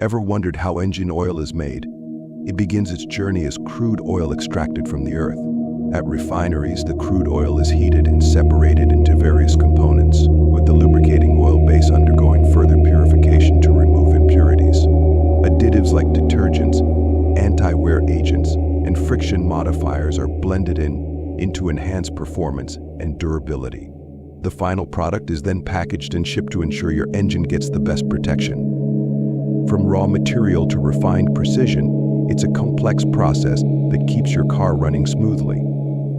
Ever wondered how engine oil is made? It begins its journey as crude oil extracted from the earth. At refineries, the crude oil is heated and separated into various components, with the lubricating oil base undergoing further purification to remove impurities. Additives like detergents, anti-wear agents, and friction modifiers are blended in to enhance performance and durability. The final product is then packaged and shipped to ensure your engine gets the best protection. From raw material to refined precision, it's a complex process that keeps your car running smoothly.